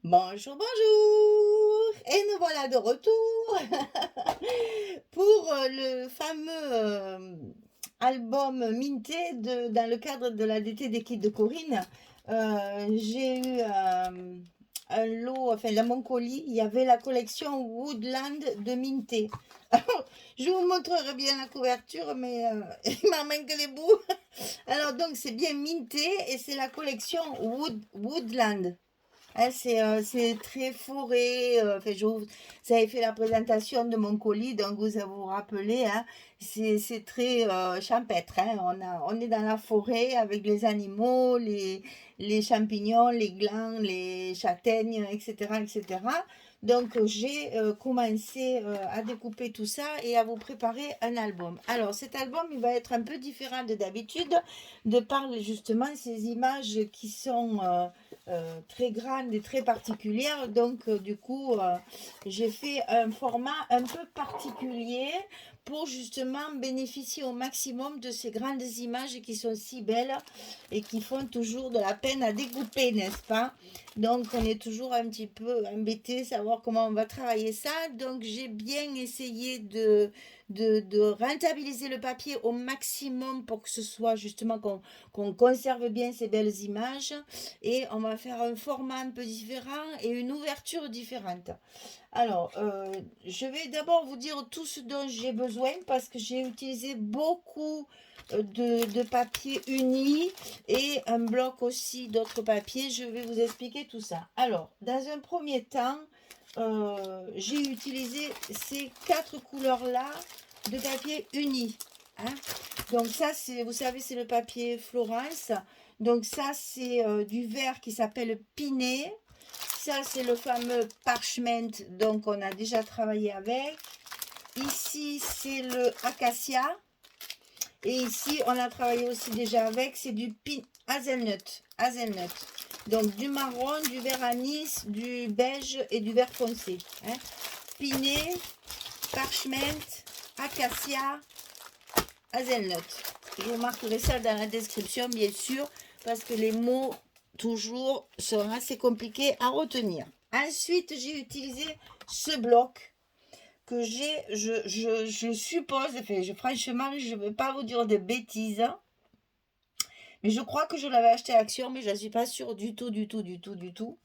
Bonjour, bonjour! Et nous voilà de retour pour le fameux album Minté dans le cadre de la DT des Kids de Corinne. J'ai eu un lot, enfin dans mon colis, il y avait la collection Woodland de Minté. Je vous montrerai bien la couverture, mais il m'en manque les bouts. Alors donc c'est bien Minté et c'est la collection Woodland. Ah, c'est très forêt. Enfin, vous avez fait la présentation de mon colis, donc vous vous rappelez, hein, c'est très champêtre. Hein, on est dans la forêt avec les animaux, les champignons, les glands, les châtaignes, etc., etc. Donc, j'ai commencé à découper tout ça et à vous préparer un album. Alors, cet album, il va être un peu différent de d'habitude, de par justement ces images qui sont très grande et très particulière. Donc, du coup, j'ai fait un format un peu particulier pour justement bénéficier au maximum de ces grandes images qui sont si belles et qui font toujours de la peine à découper, n'est-ce pas? Donc, on est toujours un petit peu embêté, savoir comment on va travailler ça. Donc, j'ai bien essayé de rentabiliser le papier au maximum pour que ce soit justement qu'on conserve bien ces belles images et on va faire un format un peu différent et une ouverture différente. Alors, je vais d'abord vous dire tout ce dont j'ai besoin parce que j'ai utilisé beaucoup de papier uni et un bloc aussi d'autres papiers. Je vais vous expliquer tout ça. Alors, dans un premier temps, j'ai utilisé ces quatre couleurs-là de papier uni. Hein. Donc ça, c'est, vous savez, c'est le papier Florence. Donc ça, c'est du verre qui s'appelle Pinet. Ça, c'est le fameux parchment, donc on a déjà travaillé avec. Ici, c'est le acacia. Et ici, on a travaillé aussi déjà avec, c'est du hazelnut. Hazelnut. Donc du marron, du vert anis, du beige et du vert foncé. Hein. Pinet, parchment, acacia, hazelnut. Je vous marquerai ça dans la description, bien sûr, parce que les mots, toujours, sont assez compliqués à retenir. Ensuite, j'ai utilisé ce bloc que je suppose, enfin, franchement, je ne vais pas vous dire de bêtises, mais je crois que je l'avais acheté à Action, mais je ne suis pas sûre du tout, du tout, du tout, du tout.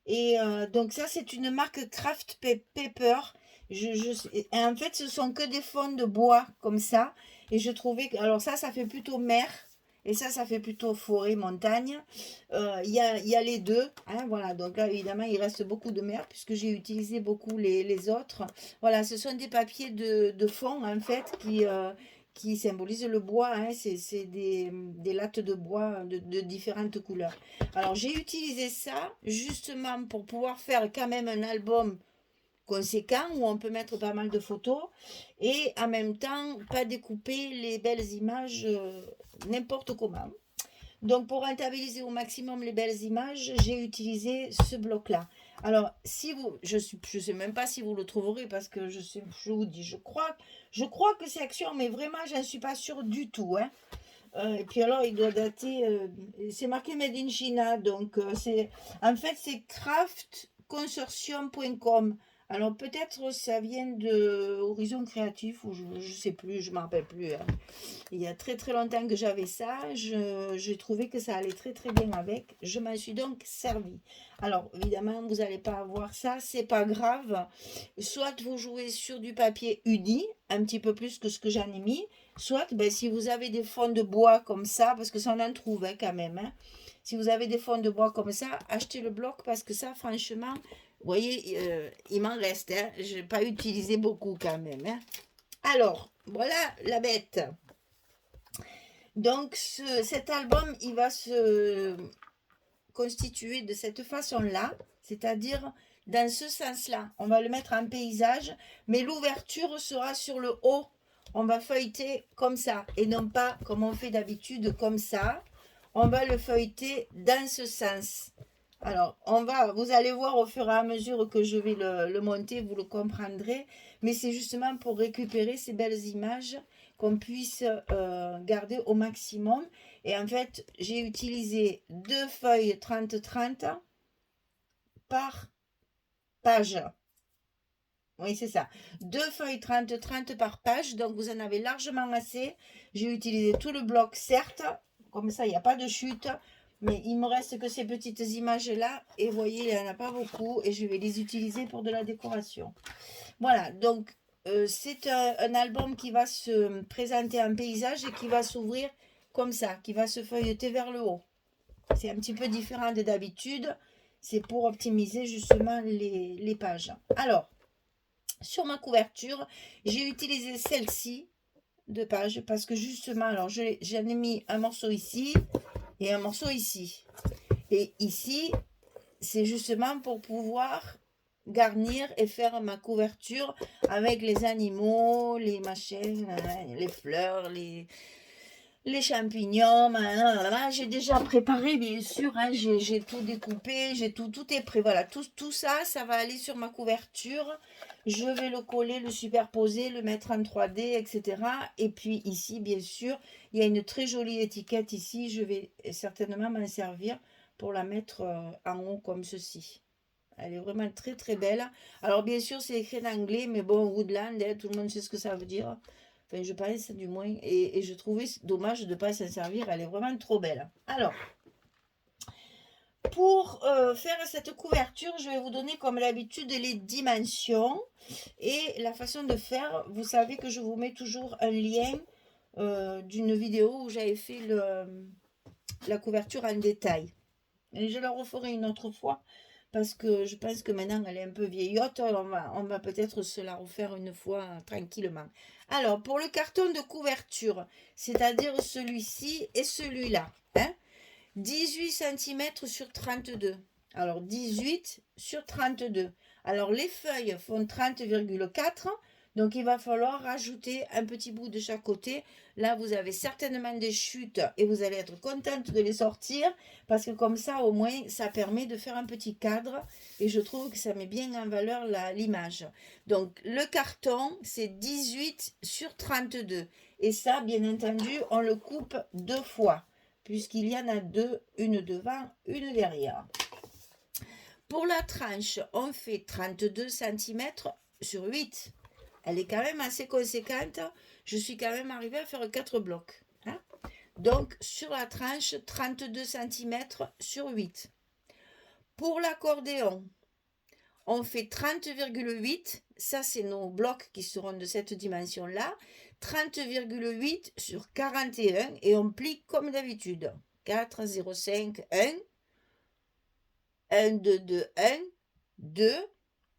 Et donc ça, c'est une marque Craft Paper. Et en fait, ce sont que des fonds de bois comme ça. Et je trouvais que... Alors ça fait plutôt mer. Et ça fait plutôt forêt, montagne. Il y a les deux. Hein, voilà, donc là, évidemment, il reste beaucoup de mer puisque j'ai utilisé beaucoup les autres. Voilà, ce sont des papiers de fond, en fait, qui symbolisent le bois. Hein, c'est des lattes de bois de différentes couleurs. Alors j'ai utilisé ça justement pour pouvoir faire quand même un album conséquent où on peut mettre pas mal de photos et en même temps pas découper les belles images n'importe comment. Donc pour rentabiliser au maximum les belles images, j'ai utilisé ce bloc-là. Alors si vous, je sais même pas si vous le trouverez parce que je vous dis, je crois que c'est Action, mais vraiment j'en suis pas sûre du tout. Hein. Et puis alors, il doit dater. C'est marqué Made in China, donc en fait, c'est craftconsortium.com. Alors peut-être ça vient de Horizon Créatif ou je sais plus, je m'en rappelle plus. Hein. Il y a très très longtemps que j'avais ça. J'ai trouvé que ça allait très très bien avec. Je m'en suis donc servi. Alors évidemment, vous n'allez pas avoir ça, c'est pas grave. Soit vous jouez sur du papier uni, un petit peu plus que ce que j'en ai mis. Soit, ben, si vous avez des fonds de bois comme ça, parce que ça on en trouve hein, quand même. Hein. Si vous avez des fonds de bois comme ça, achetez le bloc parce que ça, franchement, vous voyez, il m'en reste. Hein. Je n'ai pas utilisé beaucoup quand même. Hein. Alors, voilà la bête. Donc, cet album, il va se constituer de cette façon-là, c'est-à-dire dans ce sens-là. On va le mettre en paysage, mais l'ouverture sera sur le haut. On va feuilleter comme ça, et non pas comme on fait d'habitude, comme ça. On va le feuilleter dans ce sens. Alors, vous allez voir au fur et à mesure que je vais le monter, vous le comprendrez. Mais c'est justement pour récupérer ces belles images qu'on puisse garder au maximum. Et en fait, j'ai utilisé deux feuilles 30-30 par page. Oui, c'est ça. 2 feuilles 30 par page. Donc, vous en avez largement assez. J'ai utilisé tout le bloc, certes. Comme ça, il n'y a pas de chute. Mais il me reste que ces petites images-là. Et vous voyez, il n'y en a pas beaucoup. Et je vais les utiliser pour de la décoration. Voilà. Donc, c'est un album qui va se présenter en paysage et qui va s'ouvrir comme ça. Qui va se feuilleter vers le haut. C'est un petit peu différent de d'habitude. C'est pour optimiser justement les pages. Alors, sur ma couverture, j'ai utilisé celle-ci de page parce que justement, alors j'en ai mis un morceau ici et un morceau ici. Et ici, c'est justement pour pouvoir garnir et faire ma couverture avec les animaux, les machins, les fleurs, les champignons. J'ai déjà préparé, bien sûr, hein, j'ai tout découpé, tout est prêt. Voilà, tout ça, ça va aller sur ma couverture. Je vais le coller, le superposer, le mettre en 3D, etc. Et puis ici, bien sûr, il y a une très jolie étiquette ici. Je vais certainement m'en servir pour la mettre en haut comme ceci. Elle est vraiment très très belle. Alors bien sûr, c'est écrit en anglais, mais bon, Woodland, hein, tout le monde sait ce que ça veut dire. Enfin, je pense du moins. Et je trouvais dommage de ne pas s'en servir. Elle est vraiment trop belle. Alors, pour faire cette couverture, je vais vous donner comme d'habitude les dimensions et la façon de faire. Vous savez que je vous mets toujours un lien d'une vidéo où j'avais fait la couverture en détail. Et je la referai une autre fois parce que je pense que maintenant elle est un peu vieillotte. On va peut-être se la refaire une fois tranquillement. Alors, pour le carton de couverture, c'est-à-dire celui-ci et celui-là, hein, 18 cm sur 32. Alors, 18 sur 32. Alors, les feuilles font 30,4. Donc, il va falloir rajouter un petit bout de chaque côté. Là, vous avez certainement des chutes et vous allez être contente de les sortir parce que comme ça, au moins, ça permet de faire un petit cadre et je trouve que ça met bien en valeur l'image. Donc, le carton, c'est 18 sur 32. Et ça, bien entendu, on le coupe 2 fois puisqu'il y en a 2, une devant, une derrière. Pour la tranche, on fait 32 cm sur 8. Elle est quand même assez conséquente. Je suis quand même arrivée à faire 4 blocs. Hein. Donc, sur la tranche, 32 cm sur 8. Pour l'accordéon, on fait 30,8. Ça, c'est nos blocs qui seront de cette dimension-là. 30,8 sur 41. Et on plie comme d'habitude. 4, 0, 5, 1. 1, 2, 2, 1. 2.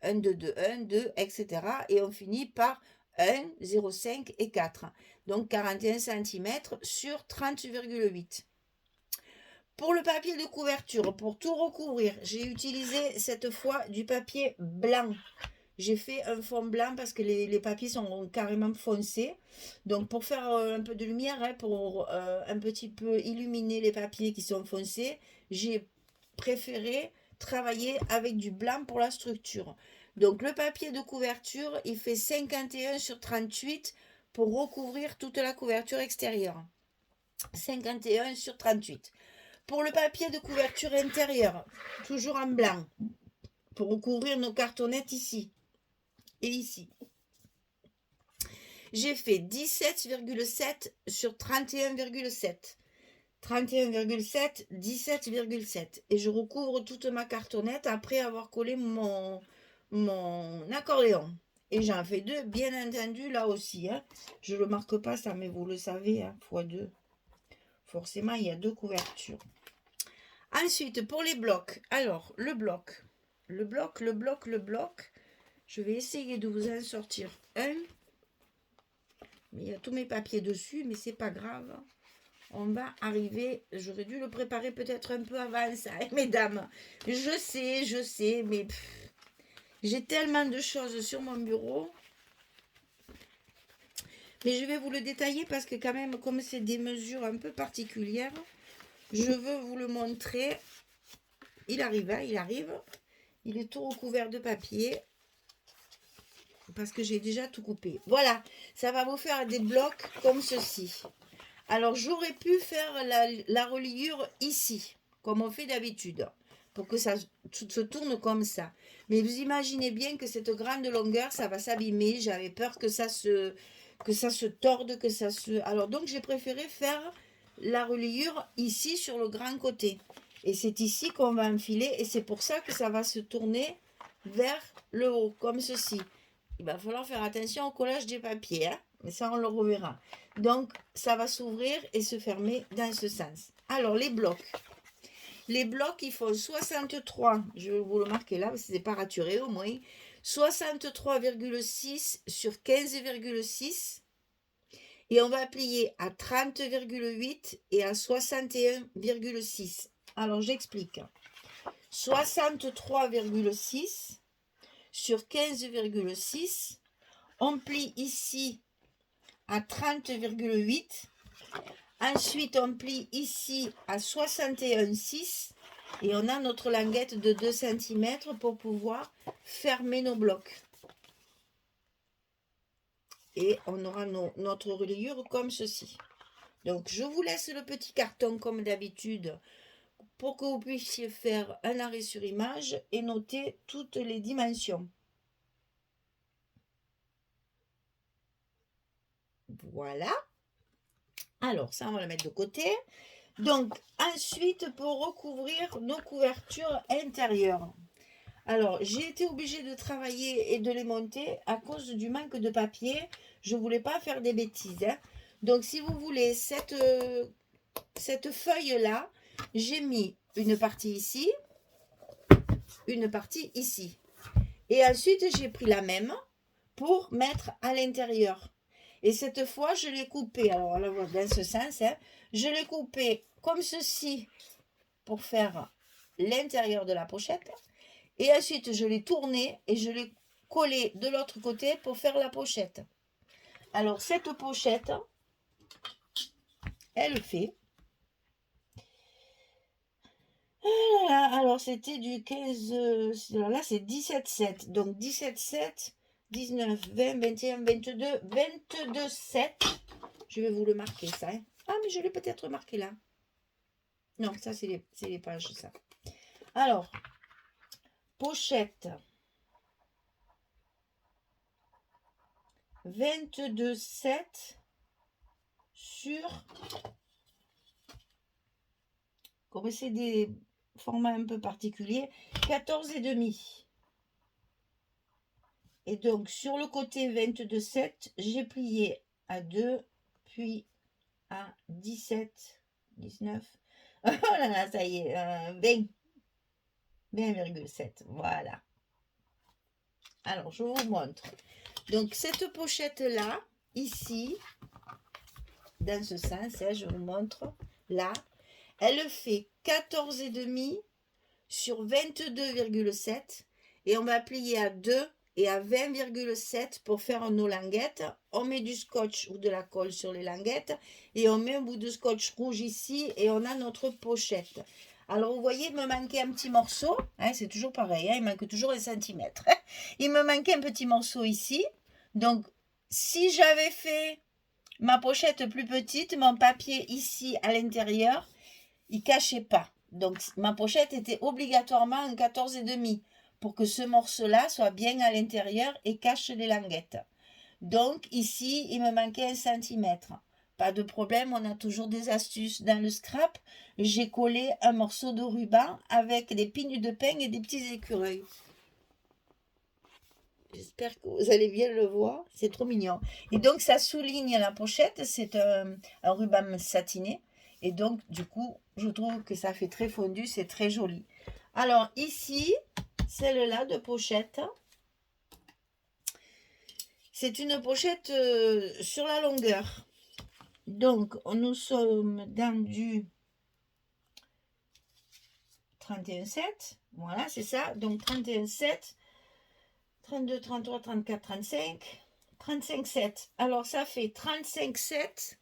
1, 2, 2, 1, 2, etc. Et on finit par 1, 0, 5 et 4. Donc 41 cm sur 30,8. Pour le papier de couverture, pour tout recouvrir, j'ai utilisé cette fois du papier blanc. J'ai fait un fond blanc parce que les papiers sont carrément foncés. Donc pour faire un peu de lumière, hein, pour un petit peu illuminer les papiers qui sont foncés, j'ai préféré travailler avec du blanc pour la structure. Donc le papier de couverture, il fait 51 sur 38 pour recouvrir toute la couverture extérieure. 51 sur 38. Pour le papier de couverture intérieure, toujours en blanc, pour recouvrir nos cartonnettes ici et ici. J'ai fait 17,7 sur 31,7. 31,7, 17,7. Et je recouvre toute ma cartonnette après avoir collé mon accordéon. Et j'en fais 2, bien entendu, là aussi. Hein. Je ne le marque pas, ça, mais vous le savez, hein, x2. Forcément, il y a 2 couvertures. Ensuite, pour les blocs. Alors, le bloc. Je vais essayer de vous en sortir un. Mais il y a tous mes papiers dessus, mais c'est pas grave. On va arriver. J'aurais dû le préparer peut-être un peu avant ça, hein, mesdames. Je sais, mais j'ai tellement de choses sur mon bureau. Mais je vais vous le détailler parce que quand même, comme c'est des mesures un peu particulières, je veux vous le montrer. Il arrive, hein, il arrive. Il est tout recouvert de papier. Parce que j'ai déjà tout coupé. Voilà, ça va vous faire des blocs comme ceci. Alors, j'aurais pu faire la reliure ici, comme on fait d'habitude. pour que ça se tourne comme ça. Mais vous imaginez bien que cette grande longueur, ça va s'abîmer. J'avais peur que ça se torde, que ça se... Alors donc j'ai préféré faire la reliure ici sur le grand côté. Et c'est ici qu'on va enfiler et c'est pour ça que ça va se tourner vers le haut, comme ceci. Il va falloir faire attention au collage des papiers, hein, mais ça on le reverra. Donc ça va s'ouvrir et se fermer dans ce sens. Alors les blocs. Les blocs, ils font 63, je vais vous le marquer là, parce que ce n'est pas raturé au moins, 63,6 sur 15,6. Et on va plier à 30,8 et à 61,6. Alors j'explique. 63,6 sur 15,6. On plie ici à 30,8. Ensuite, on plie ici à 61,6 et on a notre languette de 2 cm pour pouvoir fermer nos blocs. Et on aura notre reliure comme ceci. Donc, je vous laisse le petit carton comme d'habitude pour que vous puissiez faire un arrêt sur image et noter toutes les dimensions. Voilà. Alors, ça, on va le mettre de côté. Donc, ensuite, pour recouvrir nos couvertures intérieures. Alors, j'ai été obligée de travailler et de les monter à cause du manque de papier. Je ne voulais pas faire des bêtises, hein. Donc, si vous voulez, cette feuille-là, j'ai mis une partie ici, une partie ici. Et ensuite, j'ai pris la même pour mettre à l'intérieur. Et cette fois, je l'ai coupé, alors là, dans ce sens, hein, je l'ai coupé comme ceci pour faire l'intérieur de la pochette. Et ensuite, je l'ai tourné et je l'ai collé de l'autre côté pour faire la pochette. Alors, cette pochette, elle fait... Alors, c'était du 15... là, c'est 17,7. Donc, 17,7, 19, 20, 21, 22, 22,7. Je vais vous le marquer, ça. Hein. Ah, mais je l'ai peut-être marqué là. Non, ça, c'est les pages, ça. Alors, pochette. 22,7 sur... Comme c'est des formats un peu particuliers, 14,5. Et donc, sur le côté 22,7, j'ai plié à 2, puis à 17, 19. Oh là là, ça y est, 20. 20,7, voilà. Alors, je vous montre. Donc, cette pochette-là, ici, dans ce sens, hein, je vous montre, là, elle fait 14,5 sur 22,7 et on va plier à 2 et à 20,7 pour faire nos languettes. On met du scotch ou de la colle sur les languettes et on met un bout de scotch rouge ici et on a notre pochette. Alors vous voyez, il me manquait un petit morceau, hein, c'est toujours pareil, hein, il manque toujours les centimètres. Il me manquait un petit morceau ici, donc si j'avais fait ma pochette plus petite, mon papier ici à l'intérieur, il ne cachait pas. Donc ma pochette était obligatoirement en 14,5 pour que ce morceau-là soit bien à l'intérieur et cache les languettes. Donc ici, il me manquait 1 centimètre. Pas de problème, on a toujours des astuces. Dans le scrap, j'ai collé un morceau de ruban avec des pignes de peigne et des petits écureuils. J'espère que vous allez bien le voir, c'est trop mignon. Et donc ça souligne la pochette, c'est un ruban satiné. Et donc du coup, je trouve que ça fait très fondu, c'est très joli. Alors ici, celle-là de pochette, c'est une pochette sur la longueur. Donc, nous sommes dans du 31,7. Voilà, c'est ça. Donc, 31,7, 32, 33, 34, 35, 35,7. Alors, ça fait 35,7.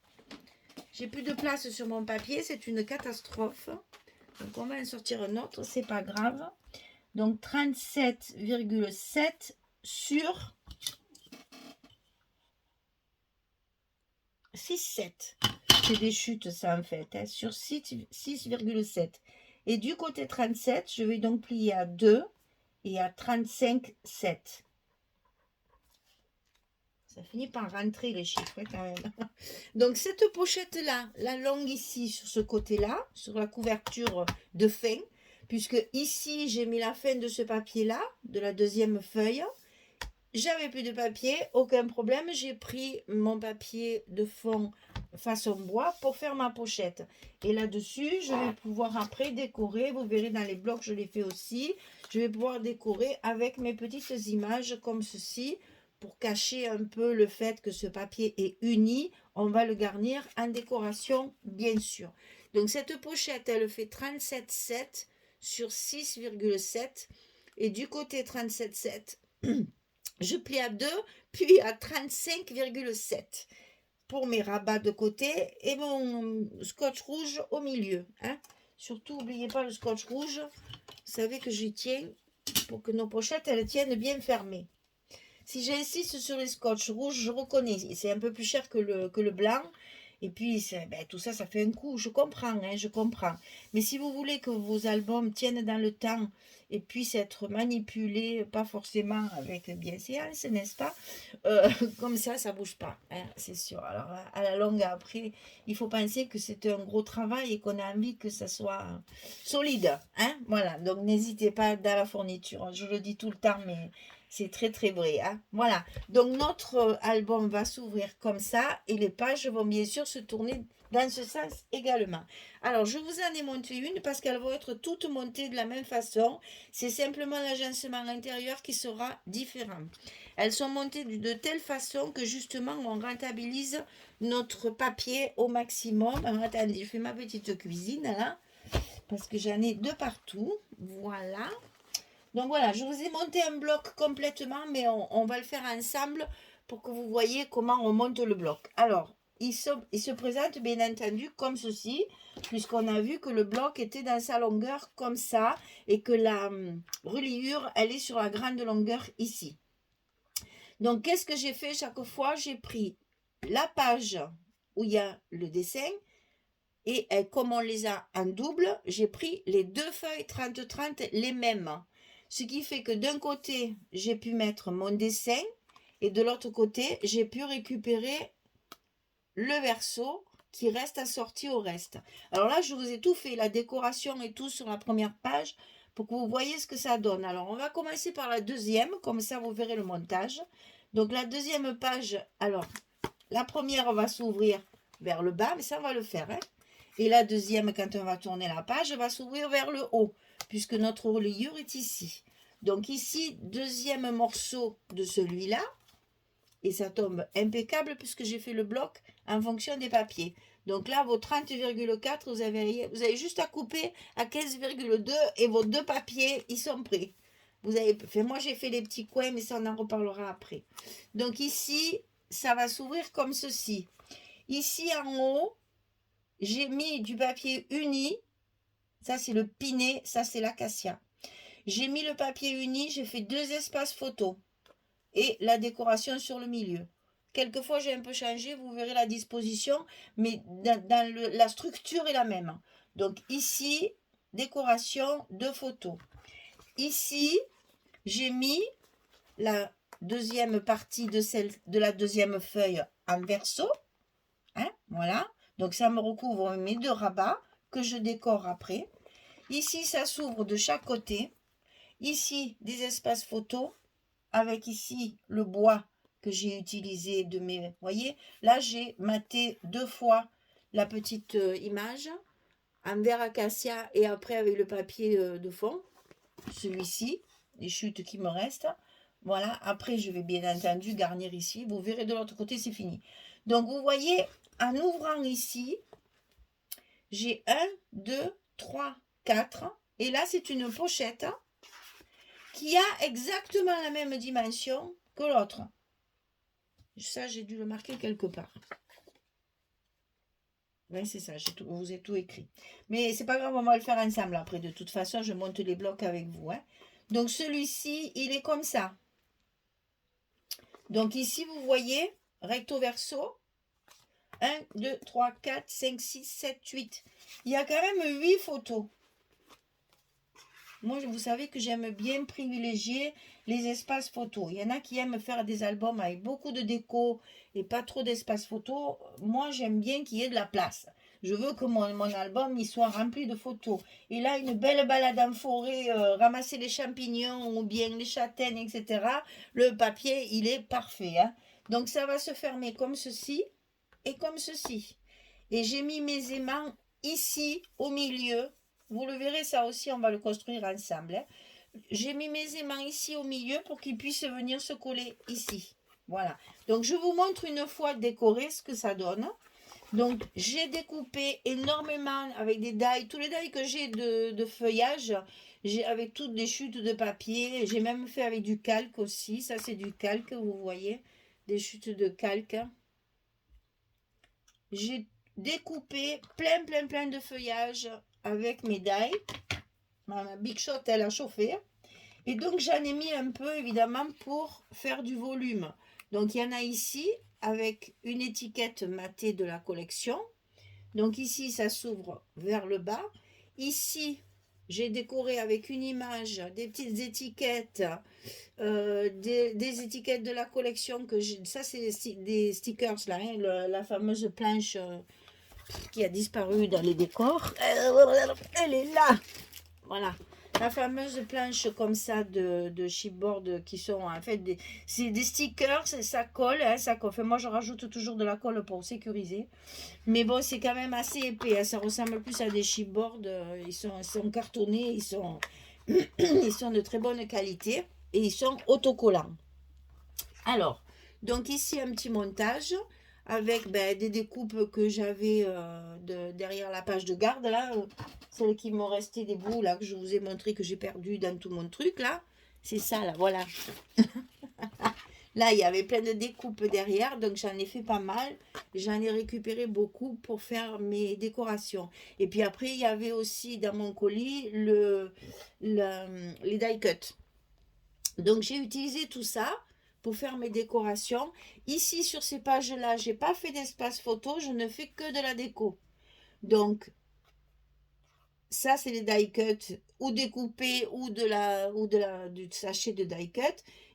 J'ai plus de place sur mon papier. C'est une catastrophe. Donc, on va en sortir un autre. C'est pas grave. Donc, 37,7 sur 6,7. C'est des chutes, ça, en fait. Hein, sur 6,7. Et du côté 37, je vais donc plier à 2 et à 35,7. Ça finit par rentrer les chiffres quand même. Donc cette pochette-là, la longue ici sur ce côté-là, sur la couverture de fin, puisque ici j'ai mis la fin de ce papier-là, de la deuxième feuille. J'avais plus de papier, aucun problème, j'ai pris mon papier de fond façon bois pour faire ma pochette. Et là-dessus, je vais pouvoir après décorer, vous verrez dans les blocs, je l'ai fait aussi. Je vais pouvoir décorer avec mes petites images comme ceci, pour cacher un peu le fait que ce papier est uni. On va le garnir en décoration, bien sûr. Donc cette pochette, elle fait 37,7 sur 6,7. Et du côté 37,7, je plie à 2, puis à 35,7 pour mes rabats de côté et mon scotch rouge au milieu. Hein. Surtout, n'oubliez pas le scotch rouge. Vous savez que j'y tiens pour que nos pochettes, elles tiennent bien fermées. Si j'insiste sur les scotch rouges, je reconnais, c'est un peu plus cher que le blanc. Et puis, tout ça, ça fait un coup. Je comprends, hein, je comprends. Mais si vous voulez que vos albums tiennent dans le temps et puissent être manipulés, pas forcément avec bienséance, n'est-ce pas? Comme ça ne bouge pas, hein, c'est sûr. Alors, à la longue, après, il faut penser que c'est un gros travail et qu'on a envie que ça soit solide. Hein, voilà, donc n'hésitez pas dans la fourniture. Je le dis tout le temps, mais c'est très très vrai. Hein. Voilà. Donc notre album va s'ouvrir comme ça et les pages vont bien sûr se tourner dans ce sens également. Alors je vous en ai monté une parce qu'elles vont être toutes montées de la même façon. C'est simplement l'agencement intérieur qui sera différent. Elles sont montées de telle façon que justement on rentabilise notre papier au maximum. Alors, attendez, je fais ma petite cuisine là parce que j'en ai de partout. Voilà. Donc voilà, je vous ai monté un bloc complètement, mais on va le faire ensemble pour que vous voyez comment on monte le bloc. Alors, il se présente bien entendu comme ceci, puisqu'on a vu que le bloc était dans sa longueur comme ça, et que la reliure, elle est sur la grande longueur ici. Donc, qu'est-ce que j'ai fait chaque fois? J'ai pris la page où il y a le dessin, et comme on les a en double, j'ai pris les deux feuilles 30-30, les mêmes. Ce qui fait que d'un côté, j'ai pu mettre mon dessin et de l'autre côté, j'ai pu récupérer le verso qui reste assorti au reste. Alors là, je vous ai tout fait, la décoration et tout sur la première page pour que vous voyez ce que ça donne. Alors, on va commencer par la deuxième, comme ça vous verrez le montage. Donc, la deuxième page, alors, la première va s'ouvrir vers le bas, mais ça, on va le faire. Hein. Et la deuxième, quand on va tourner la page, va s'ouvrir vers le haut, puisque notre reliure est ici. Donc ici, deuxième morceau de celui-là, et ça tombe impeccable puisque j'ai fait le bloc en fonction des papiers. Donc là, vos 30,4, vous avez juste à couper à 15,2 et vos deux papiers, ils sont prêts. Moi, j'ai fait les petits coins, mais ça, on en reparlera après. Donc ici, ça va s'ouvrir comme ceci. Ici, en haut, j'ai mis du papier uni. Ça, c'est le pinet. Ça, c'est l'acacia. J'ai mis le papier uni. J'ai fait 2 espaces photos. Et la décoration sur le milieu. Quelquefois, j'ai un peu changé. Vous verrez la disposition. Mais la structure est la même. Donc, ici, décoration, 2 photos. Ici, j'ai mis la deuxième partie de la deuxième feuille en verso. Hein, voilà. Donc, ça me recouvre mes 2 rabats que je décore après. Ici, ça s'ouvre de chaque côté. Ici, des espaces photos avec ici le bois que j'ai utilisé de mes... Vous voyez, là, j'ai maté 2 fois la petite image en vert acacia et après avec le papier de fond. Celui-ci, les chutes qui me restent. Voilà, après, je vais bien entendu garnir ici. Vous verrez de l'autre côté, c'est fini. Donc, vous voyez, en ouvrant ici, j'ai 1, 2, 3, 4. Et là, c'est une pochette qui a exactement la même dimension que l'autre. Ça, j'ai dû le marquer quelque part. Oui, c'est ça, je vous ai tout écrit. Mais c'est pas grave, on va le faire ensemble après. De toute façon, je monte les blocs avec vous. Hein. Donc, celui-ci, il est comme ça. Donc, ici, vous voyez, recto verso. 1, 2, 3, 4, 5, 6, 7, 8. Il y a quand même 8 photos. moi, vous savez que j'aime bien privilégier les espaces photos. Il y en a qui aiment faire des albums avec beaucoup de déco et pas trop d'espace photo. Moi, j'aime bien qu'il y ait de la place. Je veux que mon album il soit rempli de photos. Et là, une belle balade en forêt, ramasser les champignons ou bien les châtaignes, etc. Le papier, il est parfait, hein. Donc, ça va se fermer comme ceci et comme ceci. Et j'ai mis mes aimants ici, au milieu. Vous le verrez, ça aussi, on va le construire ensemble, hein. J'ai mis mes aimants ici au milieu pour qu'ils puissent venir se coller ici. Voilà. Donc, je vous montre une fois décoré ce que ça donne. Donc, j'ai découpé énormément avec des die, tous les die que j'ai de feuillage, j'ai avec toutes des chutes de papier. J'ai même fait avec du calque aussi. Ça, c'est du calque, vous voyez, des chutes de calque. J'ai découpé plein de feuillage avec mes die. Ma Big Shot, elle a chauffé. Et donc, j'en ai mis un peu, évidemment, pour faire du volume. Donc, il y en a ici avec une étiquette matée de la collection. Donc, ici, ça s'ouvre vers le bas. Ici, j'ai décoré avec une image, des petites étiquettes, des étiquettes de la collection. Ça, c'est des stickers, là, hein, la fameuse planche qui a disparu dans les décors. Elle est là. Voilà. La fameuse planche comme ça de chipboard qui sont en fait c'est des stickers, ça colle, hein, ça colle. Enfin, moi je rajoute toujours de la colle pour sécuriser. Mais bon, c'est quand même assez épais, hein, ça ressemble plus à des chipboards. Ils sont cartonnés, ils sont de très bonne qualité et ils sont autocollants. Alors, donc ici un petit montage avec des découpes que j'avais derrière la page de garde là, celles qui m'ont resté des bouts là que je vous ai montré que j'ai perdu dans tout mon truc là. C'est ça là, voilà. Là, il y avait plein de découpes derrière, donc j'en ai fait pas mal. J'en ai récupéré beaucoup pour faire mes décorations. Et puis après, il y avait aussi dans mon colis les die cut. Donc j'ai utilisé tout ça pour faire mes décorations. Ici, sur ces pages-là, j'ai pas fait d'espace photo, je ne fais que de la déco. Donc, ça, c'est les die cut ou découpés ou du sachet de die cut.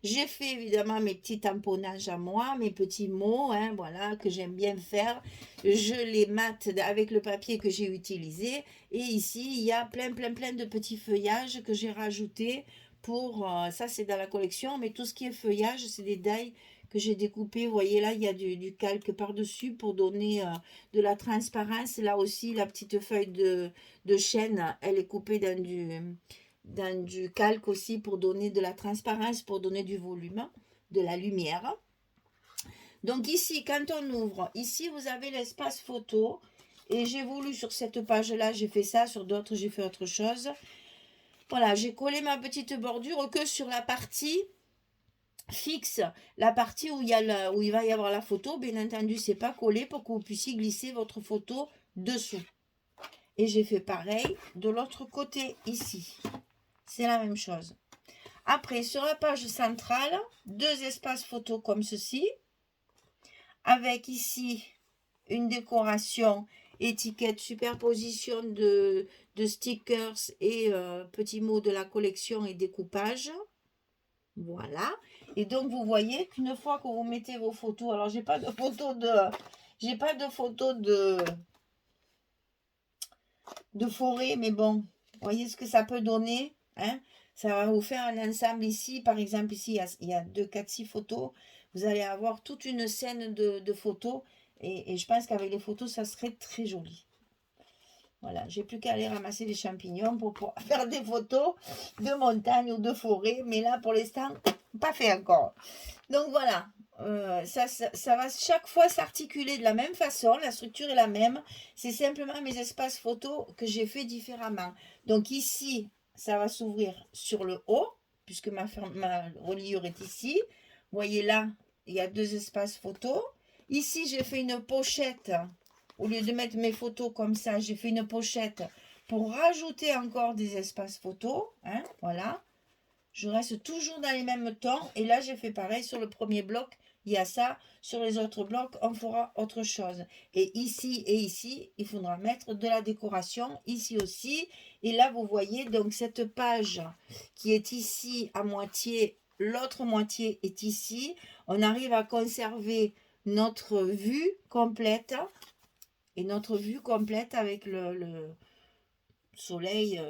J'ai fait évidemment mes petits tamponnages à moi, mes petits mots, hein, voilà, que j'aime bien faire. Je les mate avec le papier que j'ai utilisé. Et ici, il y a plein de petits feuillages que j'ai rajoutés pour, ça c'est dans la collection, mais tout ce qui est feuillage, c'est des die que j'ai découpé. Vous voyez là, il y a du calque par-dessus pour donner de la transparence. Là aussi, la petite feuille de chêne, elle est coupée dans du calque aussi pour donner de la transparence, pour donner du volume, de la lumière. Donc ici, quand on ouvre, ici vous avez l'espace photo. Et j'ai voulu sur cette page-là, j'ai fait ça, sur d'autres j'ai fait autre chose. Voilà, j'ai collé ma petite bordure que sur la partie fixe, la partie où il va y avoir la photo. Bien entendu, c'est pas collé pour que vous puissiez glisser votre photo dessous. Et j'ai fait pareil de l'autre côté ici. C'est la même chose. Après, sur la page centrale, deux espaces photos comme ceci. Avec ici une décoration, étiquette, superposition de stickers et petits mots de la collection et découpage. Voilà. Et donc, vous voyez qu'une fois que vous mettez vos photos, alors j'ai pas de photo de forêt, mais bon, vous voyez ce que ça peut donner, hein. Ça va vous faire un ensemble ici. Par exemple, ici, il y a 2, 4, 6 photos. Vous allez avoir toute une scène de photos. Et je pense qu'avec les photos, ça serait très joli. Voilà, j'ai plus qu'à aller ramasser les champignons pour faire des photos de montagne ou de forêt. Mais là, pour l'instant, pas fait encore. Donc voilà, ça va chaque fois s'articuler de la même façon. La structure est la même. C'est simplement mes espaces photos que j'ai fait différemment. Donc ici, ça va s'ouvrir sur le haut, puisque ma reliure est ici. Vous voyez là, il y a deux espaces photos. Ici, j'ai fait une pochette. Au lieu de mettre mes photos comme ça, j'ai fait une pochette pour rajouter encore des espaces photos, hein, voilà. Je reste toujours dans les mêmes tons. Et là, j'ai fait pareil sur le premier bloc il y a ça. Sur les autres blocs, on fera autre chose. Et ici, il faudra mettre de la décoration. Ici aussi. Et là, vous voyez donc cette page qui est ici à moitié. L'autre moitié est ici. On arrive à conserver notre vue complète. Et notre vue complète avec le soleil,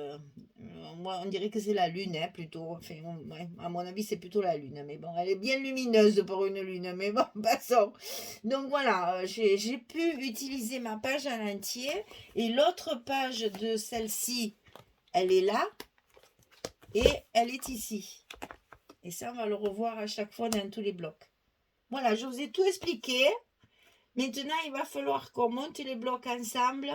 moi on dirait que c'est la lune, hein, plutôt. Enfin, ouais, à mon avis, c'est plutôt la lune. Mais bon, elle est bien lumineuse pour une lune. Mais bon, passons. Donc voilà, j'ai pu utiliser ma page en entier. Et l'autre page de celle-ci, elle est là. Et elle est ici. Et ça, on va le revoir à chaque fois dans tous les blocs. Voilà, je vous ai tout expliqué. Maintenant, il va falloir qu'on monte les blocs ensemble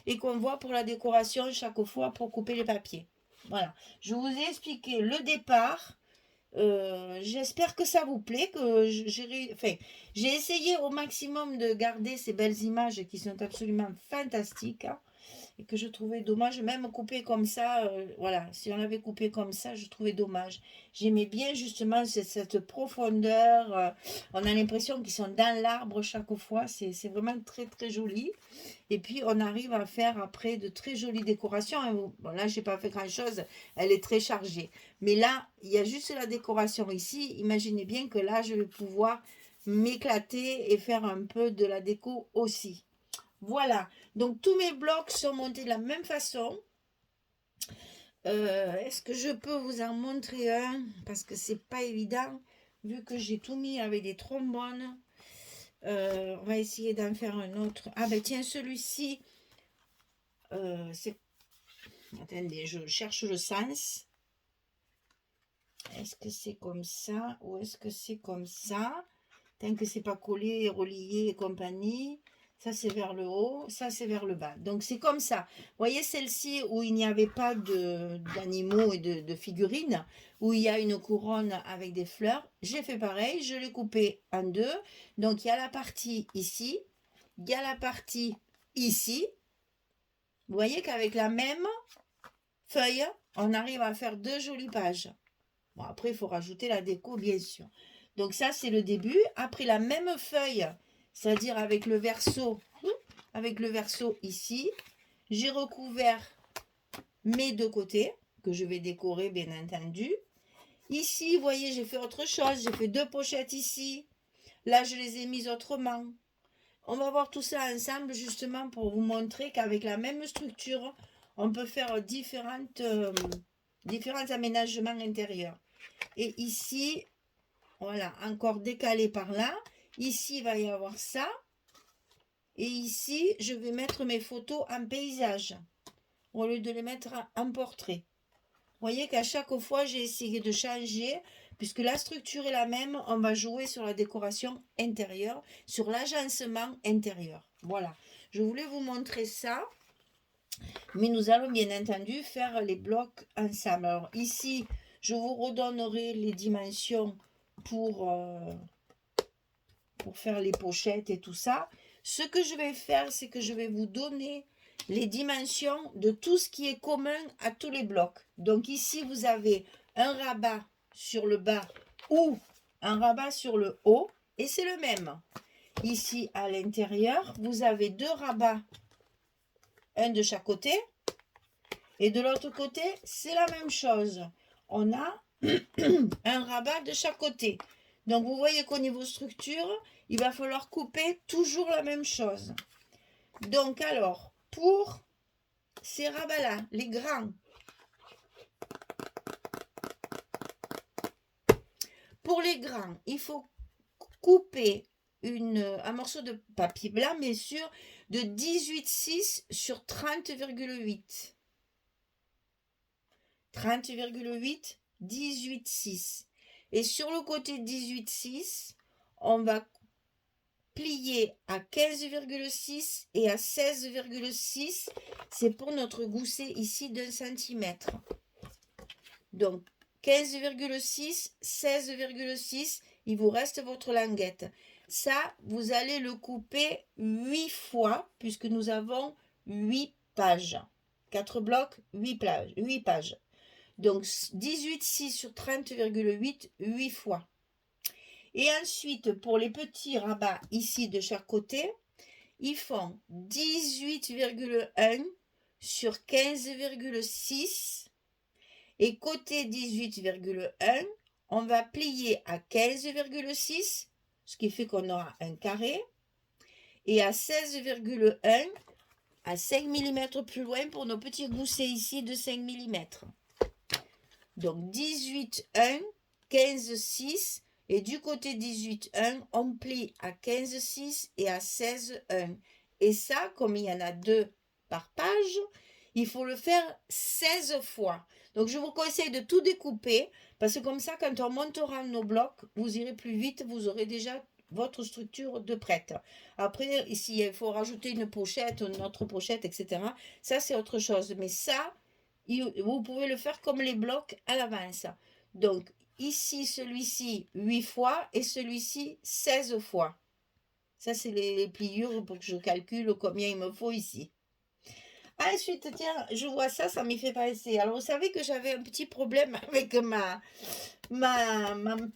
et qu'on voit pour la décoration chaque fois pour couper les papiers. Voilà, je vous ai expliqué le départ. J'espère que ça vous plaît, que j'ai essayé au maximum de garder ces belles images qui sont absolument fantastiques, hein, et que je trouvais dommage, même couper comme ça, voilà, si on l'avait coupé comme ça, je trouvais dommage. J'aimais bien justement cette profondeur, on a l'impression qu'ils sont dans l'arbre chaque fois, c'est vraiment très très joli. Et puis on arrive à faire après de très jolies décorations. Bon, là, j'ai pas fait grand chose, elle est très chargée. Mais là, il y a juste la décoration ici. Imaginez bien que là, je vais pouvoir m'éclater et faire un peu de la déco aussi. Voilà, donc tous mes blocs sont montés de la même façon. Est-ce que je peux vous en montrer un? Parce que c'est pas évident, vu que j'ai tout mis avec des trombones. On va essayer d'en faire un autre. Ah ben tiens, celui-ci, c'est... Attendez, je cherche le sens. Est-ce que c'est comme ça ou est-ce que c'est comme ça? Tant que c'est pas collé, relié et compagnie. Ça, c'est vers le haut. Ça, c'est vers le bas. Donc, c'est comme ça. Vous voyez celle-ci où il n'y avait pas d'animaux et de figurines, où il y a une couronne avec des fleurs. J'ai fait pareil. Je l'ai coupé en deux. Donc, il y a la partie ici. Il y a la partie ici. Vous voyez qu'avec la même feuille, on arrive à faire deux jolies pages. Bon, après, il faut rajouter la déco, bien sûr. Donc ça, c'est le début. Après, la même feuille, c'est-à-dire avec le verso ici, j'ai recouvert mes deux côtés, que je vais décorer, bien entendu. Ici, vous voyez, j'ai fait autre chose. J'ai fait deux pochettes ici. Là, je les ai mises autrement. On va voir tout ça ensemble, justement, pour vous montrer qu'avec la même structure, on peut faire différents aménagements intérieurs. Et ici, voilà, encore décalé par là. Ici, il va y avoir ça. Et ici, je vais mettre mes photos en paysage au lieu de les mettre en portrait. Vous voyez qu'à chaque fois, j'ai essayé de changer. Puisque la structure est la même, on va jouer sur la décoration intérieure, sur l'agencement intérieur. Voilà, je voulais vous montrer ça. Mais nous allons bien entendu faire les blocs ensemble. Alors ici, je vous redonnerai les dimensions pour faire les pochettes et tout ça. Ce que je vais faire, c'est que je vais vous donner les dimensions de tout ce qui est commun à tous les blocs. Donc ici, vous avez un rabat sur le bas ou un rabat sur le haut, et c'est le même. Ici, à l'intérieur, vous avez deux rabats, un de chaque côté, et de l'autre côté, c'est la même chose. On a un rabat de chaque côté. Donc, vous voyez qu'au niveau structure, il va falloir couper toujours la même chose. Donc, alors, pour ces rabats-là, les grands, pour les grands, il faut couper un morceau de papier blanc, bien sûr, de 18,6 sur 30,8. 30,8, 18,6. Et sur le côté 18,6, on va plier à 15,6 et à 16,6. C'est pour notre gousset ici d'un centimètre. Donc 15,6, 16,6, il vous reste votre languette. Ça, vous allez le couper 8 fois, puisque nous avons 8 pages. 4 blocs, 8 pages. Donc 18,6 sur 30,8, 8 fois. Et ensuite, pour les petits rabats ici de chaque côté, ils font 18,1 sur 15,6. Et côté 18,1, on va plier à 15,6, ce qui fait qu'on aura un carré. Et à 16,1, à 5 mm plus loin pour nos petits goussets ici de 5 mm. Donc 18,1, 15,6. Et du côté 18,1, on plie à 15,6 et à 16,1. Et ça, comme il y en a 2 par page, il faut le faire 16 fois. Donc, je vous conseille de tout découper, parce que comme ça, quand on montera nos blocs, vous irez plus vite, vous aurez déjà votre structure de prête. Après, ici, il faut rajouter une pochette, une autre pochette, etc. Ça, c'est autre chose. Mais ça, vous pouvez le faire comme les blocs à l'avance. Donc, ici, celui-ci, 8 fois, et celui-ci, 16 fois. Ça, c'est les pliures pour que je calcule combien il me faut ici. Ensuite, tiens, je vois ça, ça m'y fait penser. Alors, vous savez que j'avais un petit problème avec ma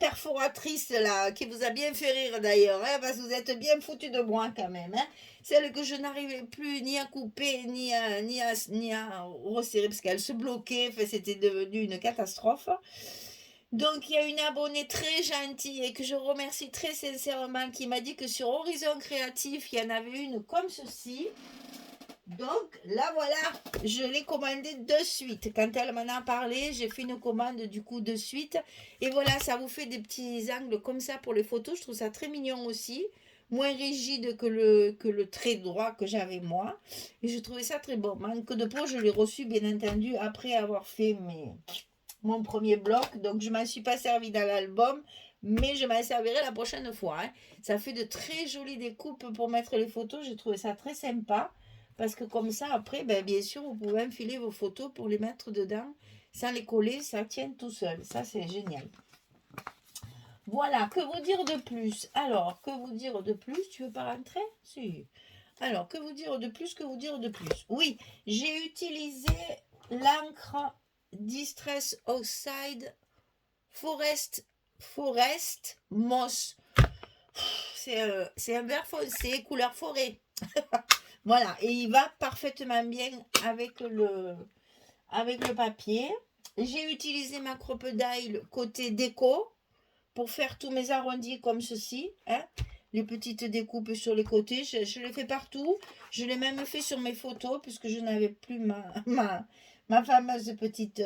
perforatrice, là, qui vous a bien fait rire d'ailleurs, hein, parce que vous êtes bien foutu de moi quand même. Hein. Celle que je n'arrivais plus ni à couper, ni à resserrer, parce qu'elle se bloquait, enfin, c'était devenu une catastrophe. Donc, il y a une abonnée très gentille et que je remercie très sincèrement qui m'a dit que sur Horizon Créatif, il y en avait une comme ceci. Donc, là, voilà, je l'ai commandée de suite. Quand elle m'en a parlé, j'ai fait une commande du coup de suite. Et voilà, ça vous fait des petits angles comme ça pour les photos. Je trouve ça très mignon aussi. Moins rigide que le trait droit que j'avais moi. Et je trouvais ça très beau. Manque de peau, je l'ai reçu bien entendu après avoir fait mon premier bloc. Donc, je ne m'en suis pas servi dans l'album. Mais je m'en servirai la prochaine fois. Hein. Ça fait de très jolies découpes pour mettre les photos. J'ai trouvé ça très sympa. Parce que comme ça, après, ben, bien sûr, vous pouvez enfiler vos photos pour les mettre dedans. Sans les coller, ça tient tout seul. Ça, c'est génial. Voilà, que vous dire de plus? Alors, que vous dire de plus? Tu veux pas rentrer? Si. Alors, que vous dire de plus? Que vous dire de plus? Oui, j'ai utilisé l'encre Distress Oxide Forest Moss. C'est un vert foncé, couleur forêt. Voilà, et il va parfaitement bien avec le papier. J'ai utilisé ma crocodile côté déco pour faire tous mes arrondis comme ceci. Hein. Les petites découpes sur les côtés, je les fais partout. Je l'ai même fait sur mes photos puisque je n'avais plus ma fameuse petite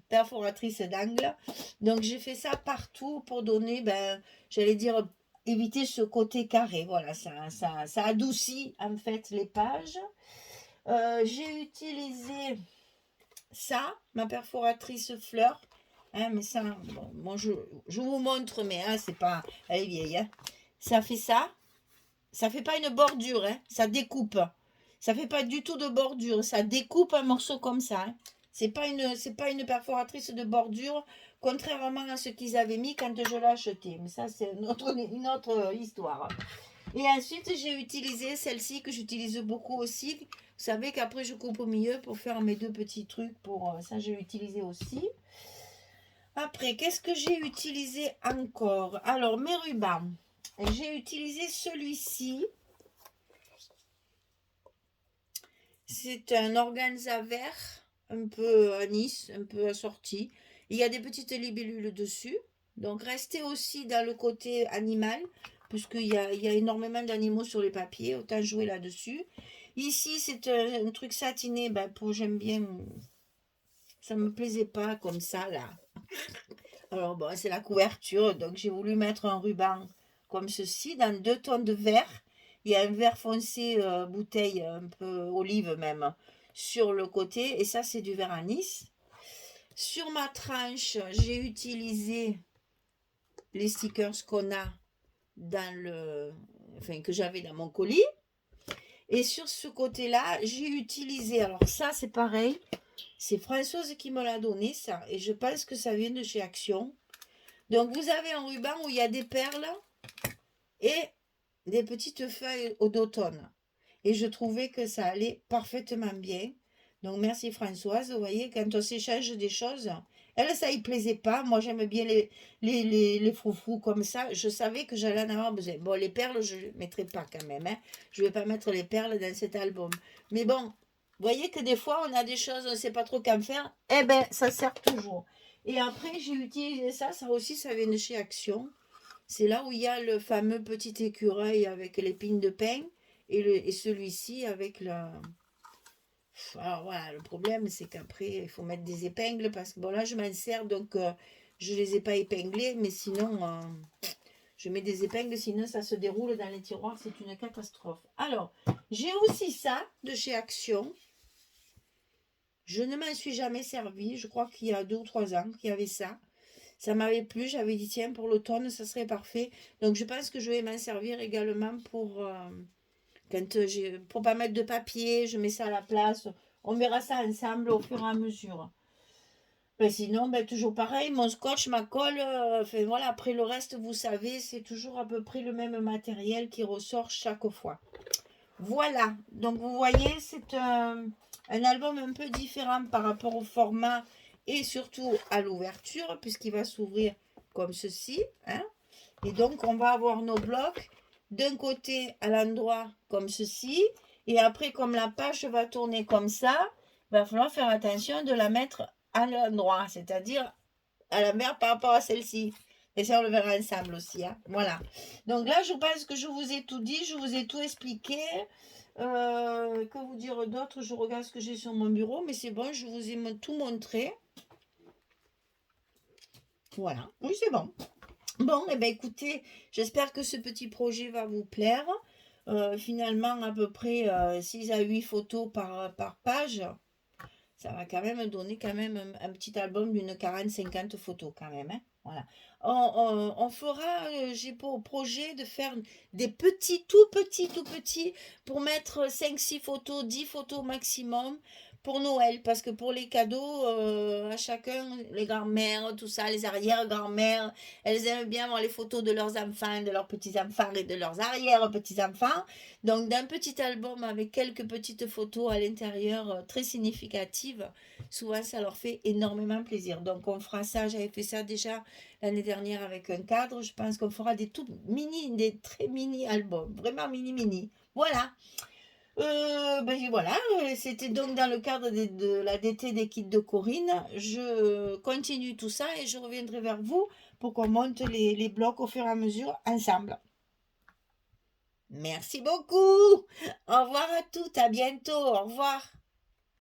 perforatrice d'angle. Donc j'ai fait ça partout pour donner, ben, j'allais dire, éviter ce côté carré. Voilà, ça adoucit en fait les pages. J'ai utilisé ça, ma perforatrice fleur. Hein, mais ça, bon, je vous montre, mais hein, c'est pas. Elle est vieille. Hein. Ça fait ça. Ça fait pas une bordure, hein, ça découpe. Ça fait pas du tout de bordure. Ça découpe un morceau comme ça. Hein. C'est pas une perforatrice de bordure, contrairement à ce qu'ils avaient mis quand je l'ai acheté. Mais ça, c'est une autre histoire. Et ensuite, j'ai utilisé celle-ci que j'utilise beaucoup aussi. Vous savez qu'après, je coupe au milieu pour faire mes 2 petits trucs. Pour ça, j'ai utilisé aussi. Après, qu'est-ce que j'ai utilisé encore? Alors, mes rubans. J'ai utilisé celui-ci. C'est un organza vert, un peu anis, un peu assorti. Il y a des petites libellules dessus. Donc, restez aussi dans le côté animal, puisqu'il y a énormément d'animaux sur les papiers. Autant jouer là-dessus. Ici, c'est un truc satiné. Ben, j'aime bien. Ça ne me plaisait pas comme ça, là. Alors, bon, c'est la couverture. Donc, j'ai voulu mettre un ruban comme ceci, dans 2 tons de vert. Il y a un vert foncé, bouteille, un peu olive même, sur le côté. Et ça, c'est du vert anis. Sur ma tranche, j'ai utilisé les stickers qu'on a que j'avais dans mon colis. Et sur ce côté-là, j'ai utilisé, alors ça, c'est pareil. C'est Françoise qui me l'a donné, ça. Et je pense que ça vient de chez Action. Donc, vous avez un ruban où il y a des perles et des petites feuilles d'automne. Et je trouvais que ça allait parfaitement bien. Donc, merci Françoise. Vous voyez, quand on s'échange des choses, Elle, ça y plaisait pas. Moi, j'aime bien les froufrous comme ça. Je savais que j'allais en avoir besoin. Bon, les perles, je ne mettrai pas quand même. Hein. Je vais pas mettre les perles dans cet album. Mais bon, vous voyez que des fois, on a des choses, on ne sait pas trop qu'en faire. Eh ben, ça sert toujours. Et après, j'ai utilisé ça. Ça aussi, ça vient de chez Action. C'est là où il y a le fameux petit écureuil avec l'épine de pin et celui-ci avec la... Alors voilà, le problème c'est qu'après il faut mettre des épingles parce que bon là je m'en sers donc je les ai pas épinglés mais sinon je mets des épingles sinon ça se déroule dans les tiroirs, c'est une catastrophe. Alors j'ai aussi ça de chez Action. Je ne m'en suis jamais servi, je crois qu'il y a 2 ou 3 ans qu'il y avait ça. Ça m'avait plu, j'avais dit tiens pour l'automne ça serait parfait. Donc je pense que je vais m'en servir également quand pour pas mettre de papier, je mets ça à la place. On verra ça ensemble au fur et à mesure. Ben sinon, ben toujours pareil, mon scotch, ma colle, enfin voilà, après le reste, vous savez, c'est toujours à peu près le même matériel qui ressort chaque fois. Voilà, donc vous voyez, c'est un album un peu différent par rapport au format et surtout à l'ouverture, puisqu'il va s'ouvrir comme ceci. Hein. Et donc, on va avoir nos blocs d'un côté à l'endroit comme ceci. Et après, comme la page va tourner comme ça, il va falloir faire attention de la mettre à l'endroit, c'est-à-dire à l'envers par rapport à celle-ci. Et ça, on le verra ensemble aussi. Hein. Voilà. Donc là, je pense que je vous ai tout dit, je vous ai tout expliqué. Que vous dire d'autre? Je regarde ce que j'ai sur mon bureau, mais c'est bon, je vous ai tout montré. Voilà. Oui, c'est bon. Bon, eh bien, écoutez, j'espère que ce petit projet va vous plaire. Finalement, à peu près 6 à 8 photos par page. Ça va quand même donner quand même un petit album d'une 40-50 photos quand même. Hein. Voilà. On fera, j'ai pour projet de faire des petits, tout petits, pour mettre 5-6 photos, 10 photos maximum pour Noël. Parce que pour les cadeaux, à chacun, les grands-mères, tout ça, les arrière-grands-mères, elles aiment bien voir les photos de leurs enfants, de leurs petits-enfants et de leurs arrière-petits-enfants. Donc d'un petit album avec quelques petites photos à l'intérieur très significatives, souvent ça leur fait énormément plaisir. Donc on fera ça, j'avais fait ça déjà l'année dernière avec un cadre, je pense qu'on fera des tout mini, des très mini albums, vraiment mini mini. Voilà. Voilà, c'était donc dans le cadre de la DT des kits de Corinne. Je continue tout ça et je reviendrai vers vous pour qu'on monte les blocs au fur et à mesure ensemble. Merci beaucoup. Au revoir à toutes. À bientôt. Au revoir.